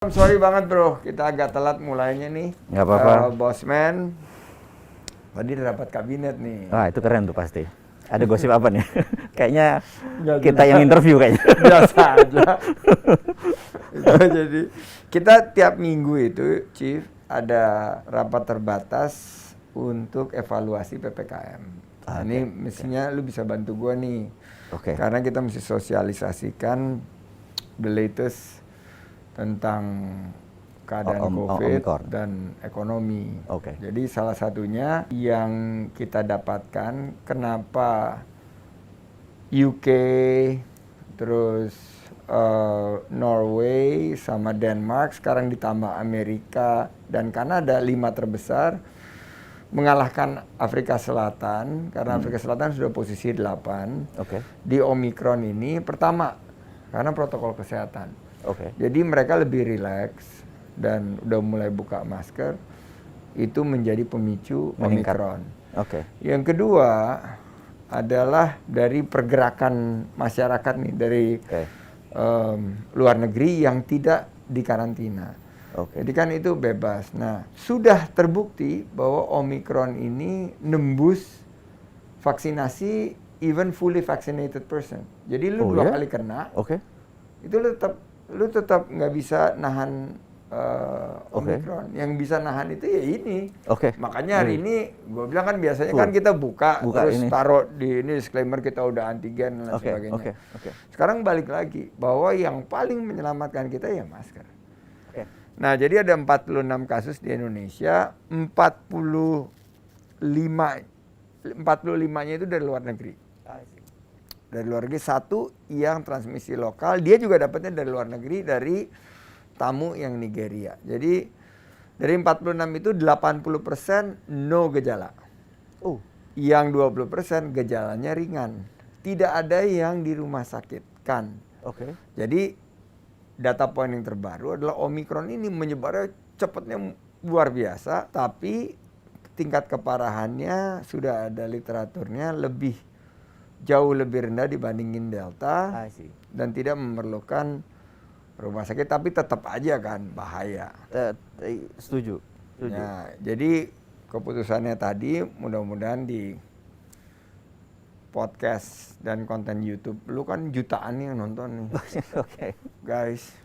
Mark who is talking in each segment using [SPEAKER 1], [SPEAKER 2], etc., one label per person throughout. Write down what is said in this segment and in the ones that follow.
[SPEAKER 1] Sorry banget bro, kita agak telat mulainya nih.
[SPEAKER 2] Nggak apa-apa.
[SPEAKER 1] Bosman, tadi rapat kabinet nih.
[SPEAKER 2] Wah, itu keren tuh pasti. Ada gosip apa nih? Kayaknya
[SPEAKER 1] Nggak
[SPEAKER 2] kita
[SPEAKER 1] juga.
[SPEAKER 2] yang interview kayaknya.
[SPEAKER 1] Biasa aja. Jadi kita tiap minggu itu, Chief, ada rapat terbatas untuk evaluasi PPKM. Ini mestinya lu bisa bantu gua nih.
[SPEAKER 2] Oke.
[SPEAKER 1] Karena kita mesti sosialisasikan the latest tentang keadaan COVID
[SPEAKER 2] Omicron
[SPEAKER 1] dan ekonomi.
[SPEAKER 2] Oke.
[SPEAKER 1] Jadi salah satunya yang kita dapatkan kenapa UK, terus Norway sama Denmark, sekarang ditambah Amerika dan Kanada 5 terbesar mengalahkan Afrika Selatan karena Afrika Selatan sudah posisi 8.
[SPEAKER 2] Oke.
[SPEAKER 1] Di Omicron ini pertama karena protokol kesehatan.
[SPEAKER 2] Oke.
[SPEAKER 1] Jadi mereka lebih rileks dan udah mulai buka masker, itu menjadi pemicu
[SPEAKER 2] Meningkat.
[SPEAKER 1] Omicron.
[SPEAKER 2] Oke.
[SPEAKER 1] Yang kedua adalah dari pergerakan masyarakat nih dari
[SPEAKER 2] Oke.
[SPEAKER 1] luar negeri yang tidak dikarantina.
[SPEAKER 2] Oke.
[SPEAKER 1] Jadi kan itu bebas. Nah, sudah terbukti bahwa Omicron ini nembus vaksinasi even fully vaccinated person. Jadi lu
[SPEAKER 2] Oh,
[SPEAKER 1] dua
[SPEAKER 2] ya?
[SPEAKER 1] kali kena,
[SPEAKER 2] Oke.
[SPEAKER 1] itu lu tetap nggak bisa nahan
[SPEAKER 2] Oke.
[SPEAKER 1] Omicron. Yang bisa nahan itu ya ini.
[SPEAKER 2] Oke.
[SPEAKER 1] Makanya hari ini gue bilang kan biasanya
[SPEAKER 2] Cool.
[SPEAKER 1] kan kita buka terus
[SPEAKER 2] ini.
[SPEAKER 1] taruh di ini disclaimer kita udah antigen dan
[SPEAKER 2] Oke.
[SPEAKER 1] sebagainya.
[SPEAKER 2] Oke. Oke.
[SPEAKER 1] Sekarang balik lagi bahwa yang paling menyelamatkan kita ya masker.
[SPEAKER 2] Oke.
[SPEAKER 1] Nah, jadi ada 46 kasus di Indonesia, 45-nya itu dari luar negeri. Dari luar negeri, satu yang transmisi lokal, dia juga dapatnya dari luar negeri, dari tamu yang Nigeria. Jadi dari 46 itu 80% no gejala. Yang 20% gejalanya ringan. Tidak ada yang di rumah sakit kan.
[SPEAKER 2] Oke.
[SPEAKER 1] Jadi data poin yang terbaru adalah Omicron ini menyebarnya cepatnya luar biasa, tapi tingkat keparahannya sudah ada literaturnya jauh lebih rendah dibandingin Delta dan tidak memerlukan rumah sakit, tapi tetap aja kan bahaya.
[SPEAKER 2] Setuju.
[SPEAKER 1] Nah, jadi keputusannya tadi mudah-mudahan di podcast dan konten YouTube, lu kan jutaan nih yang nonton nih.
[SPEAKER 2] Oke.
[SPEAKER 1] Guys,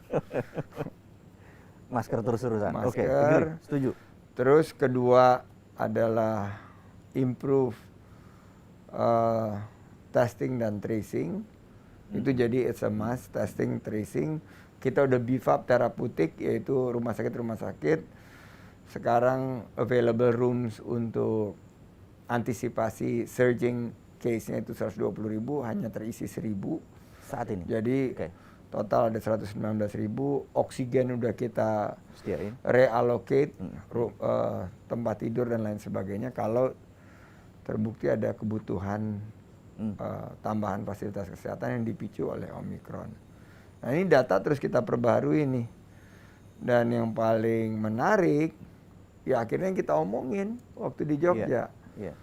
[SPEAKER 2] Masker terus-terusan. Oke.
[SPEAKER 1] Masker.
[SPEAKER 2] Setuju.
[SPEAKER 1] terus kedua adalah improve testing dan tracing. Itu jadi it's a must, testing, tracing. Kita udah beef up terapeutik, yaitu rumah sakit. Sekarang available rooms untuk antisipasi surging case-nya itu 120.000, hanya terisi 1.000.
[SPEAKER 2] Saat ini.
[SPEAKER 1] Jadi total ada 119.000, oksigen udah kita
[SPEAKER 2] Sediain.
[SPEAKER 1] reallocate, tempat tidur dan lain sebagainya kalau terbukti ada kebutuhan tambahan fasilitas kesehatan yang dipicu oleh Omicron. Nah, ini data terus kita perbaharui nih. Dan yang paling menarik, ya akhirnya kita omongin waktu di Jogja.
[SPEAKER 2] Iya.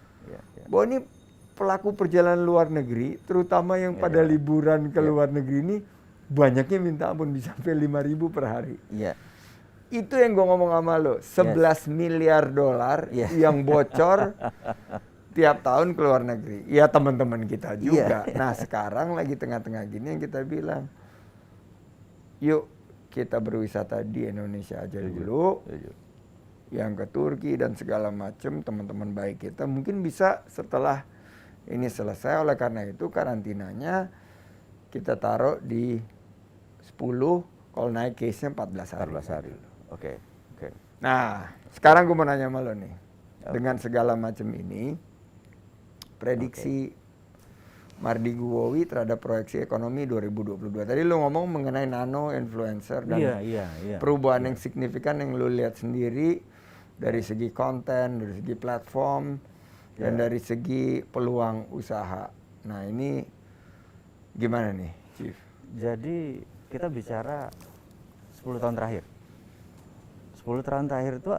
[SPEAKER 1] Bahwa ini pelaku perjalanan luar negeri, terutama yang pada liburan ke luar negeri ini, banyaknya minta ampun, bisa sampai 5.000 per hari.
[SPEAKER 2] Iya.
[SPEAKER 1] Itu yang gue ngomong sama lo, 11 miliar dolar yang bocor tiap tahun ke luar negeri. Ya teman-teman kita juga. Nah sekarang lagi tengah-tengah gini yang kita bilang, yuk kita berwisata di Indonesia aja dulu. Yang ke Turki dan segala macam, teman-teman baik kita mungkin bisa setelah ini selesai. Oleh karena itu karantinanya kita taruh di 10, kalau naik case-nya 14 hari.
[SPEAKER 2] Oke.
[SPEAKER 1] Nah, sekarang gue mau nanya sama lo nih. Dengan segala macam ini, prediksi Mardi Guwowi terhadap proyeksi ekonomi 2022. Tadi lo ngomong mengenai nano influencer dan perubahan yang signifikan yang lo lihat sendiri dari segi konten, dari segi platform, dan dari segi peluang usaha. Nah, ini gimana nih, Chief?
[SPEAKER 2] Jadi kita bicara 10 tahun terakhir. 10 tahun terakhir itu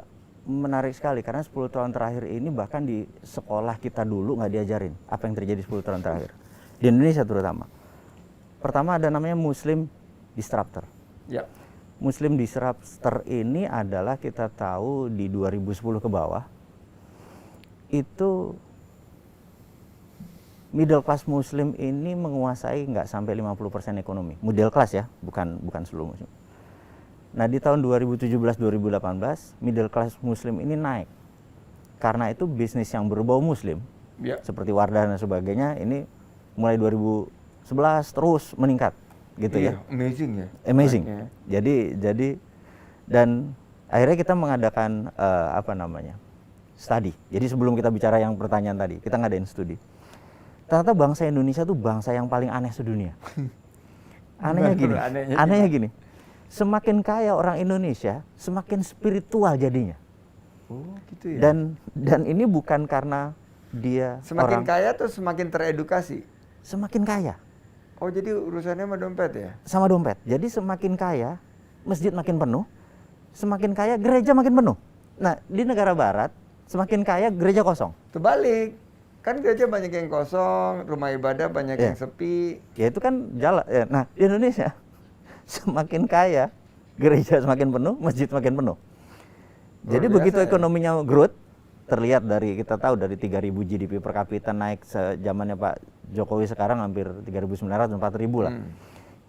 [SPEAKER 2] menarik sekali karena 10 tahun terakhir ini bahkan di sekolah kita dulu nggak diajarin apa yang terjadi 10 tahun terakhir. Di Indonesia terutama. Pertama ada namanya Muslim Disruptor.
[SPEAKER 1] Ya.
[SPEAKER 2] Muslim disruptor ini adalah kita tahu di 2010 ke bawah itu middle class Muslim ini menguasai nggak sampai 50% ekonomi. Middle class ya, bukan seluruh Muslim. Nah di tahun 2017-2018 middle class Muslim ini naik. Karena itu bisnis yang berbau Muslim, seperti Wardah dan sebagainya, ini mulai 2011 terus meningkat, gitu ya.
[SPEAKER 1] Amazing ya.
[SPEAKER 2] Amazing. Jadi dan akhirnya kita mengadakan studi. Jadi sebelum kita bicara yang pertanyaan tadi, kita ngadain studi. Ternyata bangsa Indonesia tuh bangsa yang paling aneh sedunia. Anehnya gini. Semakin kaya orang Indonesia, semakin spiritual jadinya.
[SPEAKER 1] Oh, gitu ya.
[SPEAKER 2] Dan ini bukan karena dia
[SPEAKER 1] semakin kaya tuh semakin teredukasi.
[SPEAKER 2] Semakin kaya.
[SPEAKER 1] Oh, jadi urusannya sama dompet ya?
[SPEAKER 2] Sama dompet. Jadi semakin kaya, masjid makin penuh, semakin kaya gereja makin penuh. Nah, di negara barat semakin kaya gereja kosong.
[SPEAKER 1] Terbalik. Kan gereja banyak yang kosong, rumah ibadah banyak yang sepi.
[SPEAKER 2] Ya itu kan jalan. Ya. Nah, di Indonesia semakin kaya, gereja semakin penuh, masjid semakin penuh. Jadi begitu ekonominya growth, terlihat dari kita tahu dari 3.000 GDP per kapita naik sejamannya Pak Jokowi sekarang hampir 3.900 4.000 lah.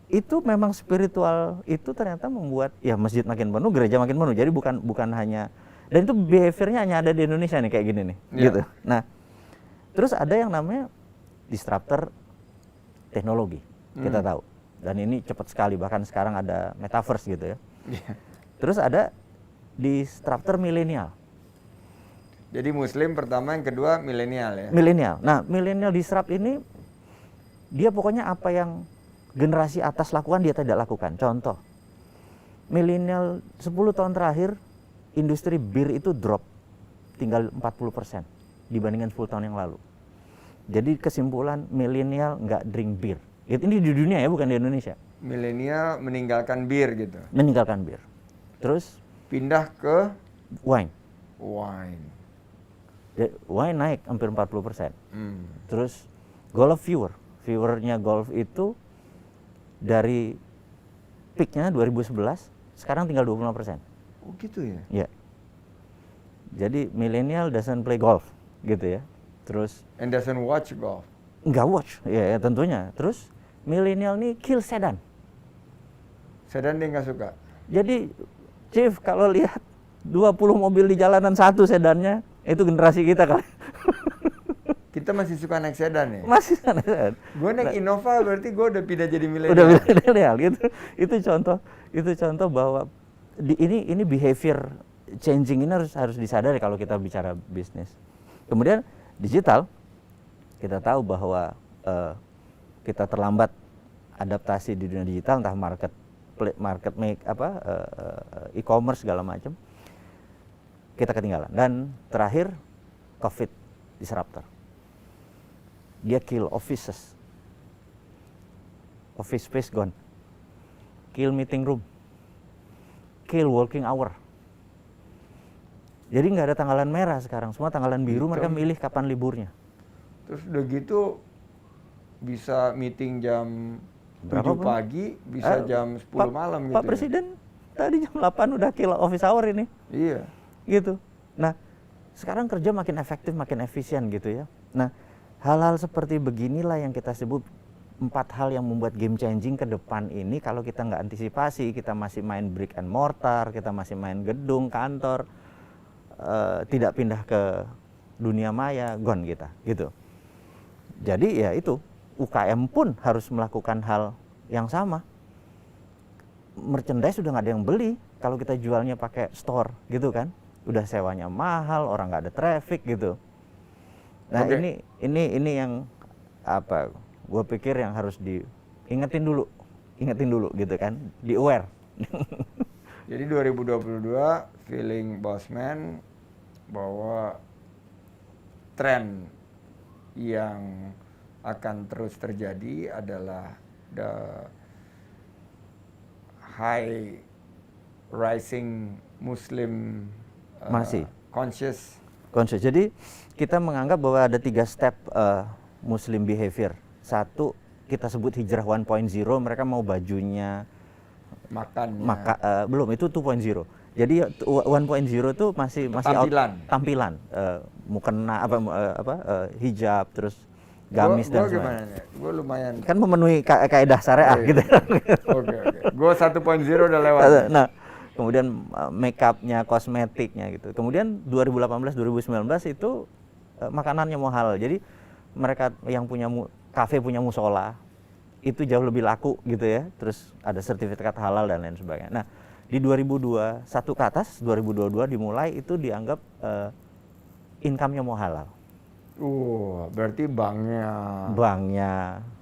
[SPEAKER 2] Itu memang spiritual itu ternyata membuat ya masjid makin penuh, gereja makin penuh. Jadi bukan hanya, dan itu behaviornya hanya ada di Indonesia nih kayak gini nih, gitu. Nah, terus ada yang namanya disruptor teknologi, kita tahu. Dan ini cepat sekali, bahkan sekarang ada metaverse gitu ya. Terus ada disruptor milenial.
[SPEAKER 1] Jadi Muslim pertama, yang kedua milenial ya?
[SPEAKER 2] Milenial. Nah, milenial disrupt ini, dia pokoknya apa yang generasi atas lakukan, dia tidak lakukan. Contoh, milenial 10 tahun terakhir, industri bir itu drop, tinggal 40% dibandingkan 10 tahun yang lalu. Jadi kesimpulan, milenial nggak drink bir. Ini di dunia ya, bukan di Indonesia.
[SPEAKER 1] Milenial meninggalkan bir gitu?
[SPEAKER 2] Meninggalkan bir. Terus?
[SPEAKER 1] Pindah ke?
[SPEAKER 2] Wine. Wine naik hampir 40%. Terus golf viewernya golf itu dari peaknya 2011 sekarang tinggal 25%.
[SPEAKER 1] Oh gitu ya?
[SPEAKER 2] Ya. Jadi millennial doesn't play golf gitu ya. Terus
[SPEAKER 1] and doesn't watch golf.
[SPEAKER 2] Nggak watch, ya tentunya. Terus millennial nih kill sedan.
[SPEAKER 1] Sedan dia nggak suka.
[SPEAKER 2] Jadi Chief kalau lihat 20 mobil di jalanan, satu sedannya, itu generasi kita kali.
[SPEAKER 1] Kita masih suka naik sedan ya?
[SPEAKER 2] Masih suka naik sedan.
[SPEAKER 1] Gue naik Innova berarti gue udah pindah jadi milenial.
[SPEAKER 2] Udah milenial gitu. Itu contoh bahwa ini behavior changing ini harus disadari kalau kita bicara bisnis. Kemudian digital, kita tahu bahwa kita terlambat adaptasi di dunia digital, entah e-commerce segala macam, kita ketinggalan. Dan terakhir COVID disruptor, dia kill office space gone, kill meeting room, kill working hour. Jadi nggak ada tanggalan merah sekarang, semua tanggalan biru. Mereka milih kapan liburnya.
[SPEAKER 1] Terus udah gitu bisa meeting jam 7 pagi, bisa jam 10 malam gitu.
[SPEAKER 2] Pak Presiden tadi jam 8 udah kill office hour ini.
[SPEAKER 1] Iya.
[SPEAKER 2] Gitu. Nah, sekarang kerja makin efektif, makin efisien gitu ya. Nah, hal-hal seperti beginilah yang kita sebut 4 hal yang membuat game changing ke depan ini. Kalau kita nggak antisipasi, kita masih main brick and mortar, kita masih main gedung, kantor, tidak pindah ke dunia maya, gone kita, gitu. Jadi ya itu, UKM pun harus melakukan hal yang sama. Merchandise sudah nggak ada yang beli kalau kita jualnya pakai store gitu kan, udah sewanya mahal, orang nggak ada traffic gitu. Nah ini yang apa? Gue pikir yang harus diingetin dulu gitu kan, di aware.
[SPEAKER 1] Jadi 2022 feeling Bossman bahwa tren yang akan terus terjadi adalah the high rising Muslim conscious.
[SPEAKER 2] Jadi kita menganggap bahwa ada 3 step Muslim behavior. 1, kita sebut hijrah 1.0, mereka mau bajunya
[SPEAKER 1] Makannya.
[SPEAKER 2] Belum, itu 2.0. Jadi 1.0 itu masih tampilan, mukena hijab, terus gamis dan sebagainya.
[SPEAKER 1] Gue lumayan.
[SPEAKER 2] Kan memenuhi kaidah syariah gitu.
[SPEAKER 1] Oke. Gue 1.0 udah lewat.
[SPEAKER 2] Nah, kemudian make up-nya, kosmetiknya gitu. Kemudian 2018, 2019 itu makanannya mau halal. Jadi mereka yang punya kafe punya musola itu jauh lebih laku gitu ya. Terus ada sertifikat halal dan lain sebagainya. Nah, di 2021 ke atas, 2022 dimulai itu dianggap income-nya mau halal.
[SPEAKER 1] Berarti banknya,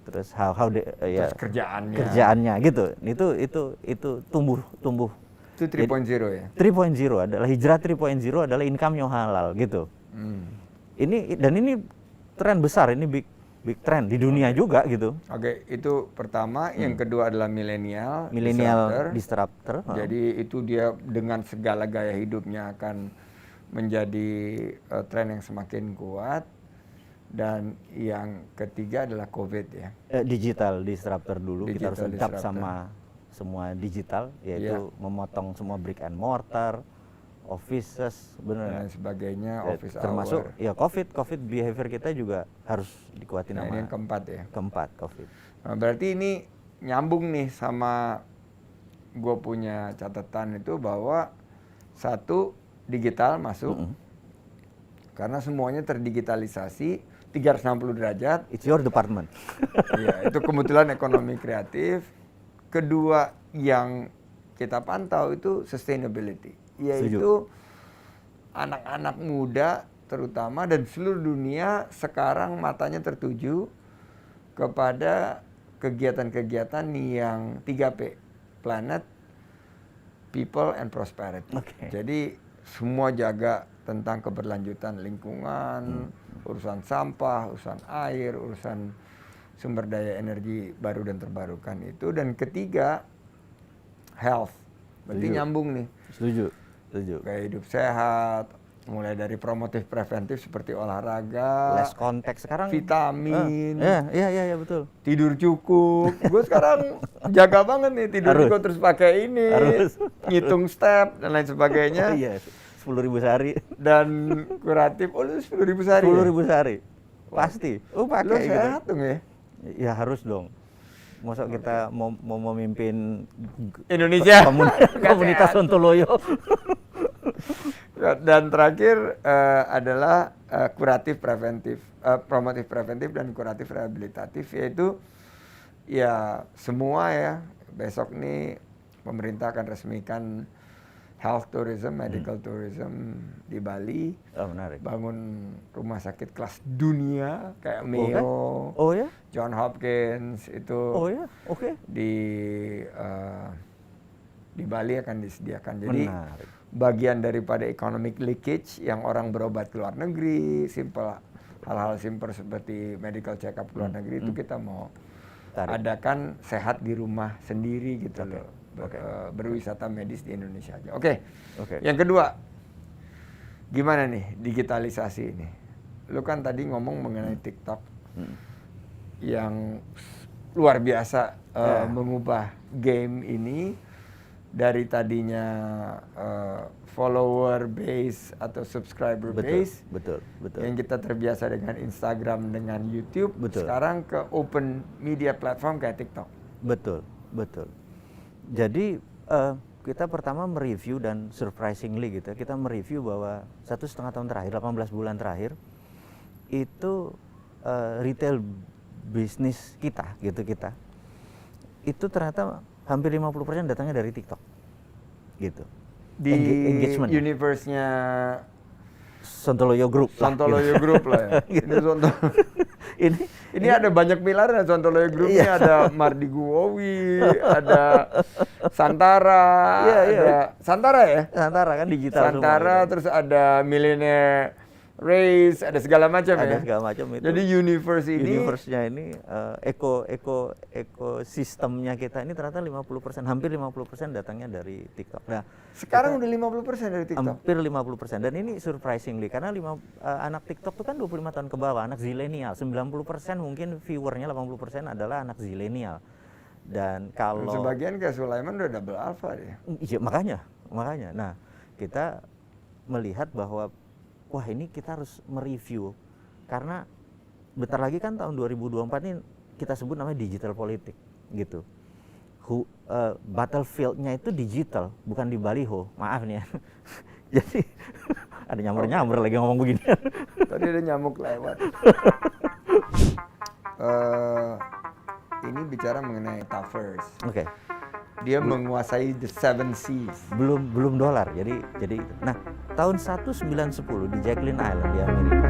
[SPEAKER 2] terus
[SPEAKER 1] terus
[SPEAKER 2] kerjaannya gitu. Itu tumbuh.
[SPEAKER 1] Itu 3.0 ya.
[SPEAKER 2] 3.0 adalah hijrah 3.0 adalah income-nya halal gitu. Ini tren besar, ini big trend di dunia juga gitu.
[SPEAKER 1] Oke, itu pertama. Yang kedua adalah milenial
[SPEAKER 2] disruptor.
[SPEAKER 1] Jadi itu dia dengan segala gaya hidupnya akan menjadi tren yang semakin kuat. Dan yang ketiga adalah COVID ya.
[SPEAKER 2] Digital disruptor dulu, kita harus lengkap
[SPEAKER 1] disruptor.
[SPEAKER 2] sama semua digital, yaitu memotong semua brick and mortar, offices, benar.
[SPEAKER 1] Dan sebagainya, office
[SPEAKER 2] termasuk
[SPEAKER 1] hour.
[SPEAKER 2] ya COVID behavior kita juga harus dikuatin sama.
[SPEAKER 1] Ini yang keempat ya.
[SPEAKER 2] Keempat, COVID.
[SPEAKER 1] Nah, berarti ini nyambung nih sama gue punya catatan itu bahwa satu, digital masuk. Karena semuanya terdigitalisasi 360 derajat.
[SPEAKER 2] It's your department.
[SPEAKER 1] Iya, itu kebetulan ekonomi kreatif. Kedua yang kita pantau itu sustainability, yaitu anak-anak muda terutama dan seluruh dunia sekarang matanya tertuju kepada kegiatan-kegiatan yang 3P, planet, people, and prosperity. Jadi semua jaga tentang keberlanjutan lingkungan, urusan sampah, urusan air, urusan sumber daya energi baru dan terbarukan itu. Dan ketiga, health. Berarti nyambung nih.
[SPEAKER 2] Setuju.
[SPEAKER 1] Gaya hidup sehat, mulai dari promotif preventif seperti olahraga,
[SPEAKER 2] less konteks sekarang,
[SPEAKER 1] vitamin,
[SPEAKER 2] iya betul,
[SPEAKER 1] tidur cukup. Gue sekarang jaga banget nih, tidur cukup terus pakai ini, ngitung step dan lain sebagainya.
[SPEAKER 2] 10.000 sehari.
[SPEAKER 1] Dan kuratif, lu 10.000 sehari?
[SPEAKER 2] 10.000 sehari, pasti. Pakai
[SPEAKER 1] lu sehat dong ya?
[SPEAKER 2] Ya harus dong. Masa kita mau memimpin
[SPEAKER 1] Indonesia,
[SPEAKER 2] komunitas Sontoloyo.
[SPEAKER 1] Dan terakhir adalah kuratif preventif, promotif preventif dan kuratif rehabilitatif, yaitu ya semua ya. Besok nih pemerintah akan resmikan health tourism, medical tourism di Bali.
[SPEAKER 2] Menarik.
[SPEAKER 1] Bangun rumah sakit kelas dunia kayak Mayo, John Hopkins itu. Di Bali akan disediakan. Jadi bagian daripada economic leakage yang orang berobat ke luar negeri, hal-hal simpel seperti medical check up ke luar negeri itu kita mau adakan sehat di rumah sendiri gitu loh. Berwisata medis di Indonesia aja. Yang kedua, gimana nih digitalisasi ini? Lu kan tadi ngomong mengenai TikTok yang luar biasa mengubah game ini dari tadinya follower base atau subscriber base.
[SPEAKER 2] Betul.
[SPEAKER 1] Yang kita terbiasa dengan Instagram, dengan YouTube, sekarang ke open media platform kayak TikTok.
[SPEAKER 2] Betul. Jadi kita pertama mereview dan surprisingly gitu, kita mereview bahwa 1,5 tahun terakhir, 18 bulan terakhir itu retail bisnis kita itu ternyata hampir 50% datangnya dari TikTok gitu.
[SPEAKER 1] Di engagement universe-nya
[SPEAKER 2] Sontoloyo Group
[SPEAKER 1] lah ya. Ini ada banyak pilarnya Sontoloyo Group ini, ada Mardi Guowi, ada Santara, ada Santara ya?
[SPEAKER 2] Santara kan digital
[SPEAKER 1] Santara semua, terus ada Millionaire Race, ada segala macam ya.
[SPEAKER 2] Ada segala macam itu.
[SPEAKER 1] Jadi universe-nya ini
[SPEAKER 2] ekosistemnya kita ini ternyata 50%, hampir 50% datangnya dari TikTok. Nah,
[SPEAKER 1] sekarang udah 50% dari TikTok.
[SPEAKER 2] Hampir 50%, dan ini surprisingly karena anak TikTok itu kan 25 tahun ke bawah, anak zilenial. 90% mungkin viewernya 80% adalah anak zilenial. Dan kalau
[SPEAKER 1] sebagian kayak Sulaiman udah double alpha dia.
[SPEAKER 2] iya, makanya. Nah, kita melihat bahwa wah ini kita harus mereview karena bentar lagi kan tahun 2024 ini kita sebut namanya digital politik gitu. Battlefield-nya itu digital, bukan di baliho. Maaf nih ya. Jadi ada nyamber-nyamber lagi ngomong begini.
[SPEAKER 1] Tadi ada nyamuk lewat. Ini bicara mengenai metaverse.
[SPEAKER 2] Oke.
[SPEAKER 1] Dia menguasai the seven seas.
[SPEAKER 2] Belum dolar. Jadi nah, tahun 1910 di Jacqueline Island di Amerika.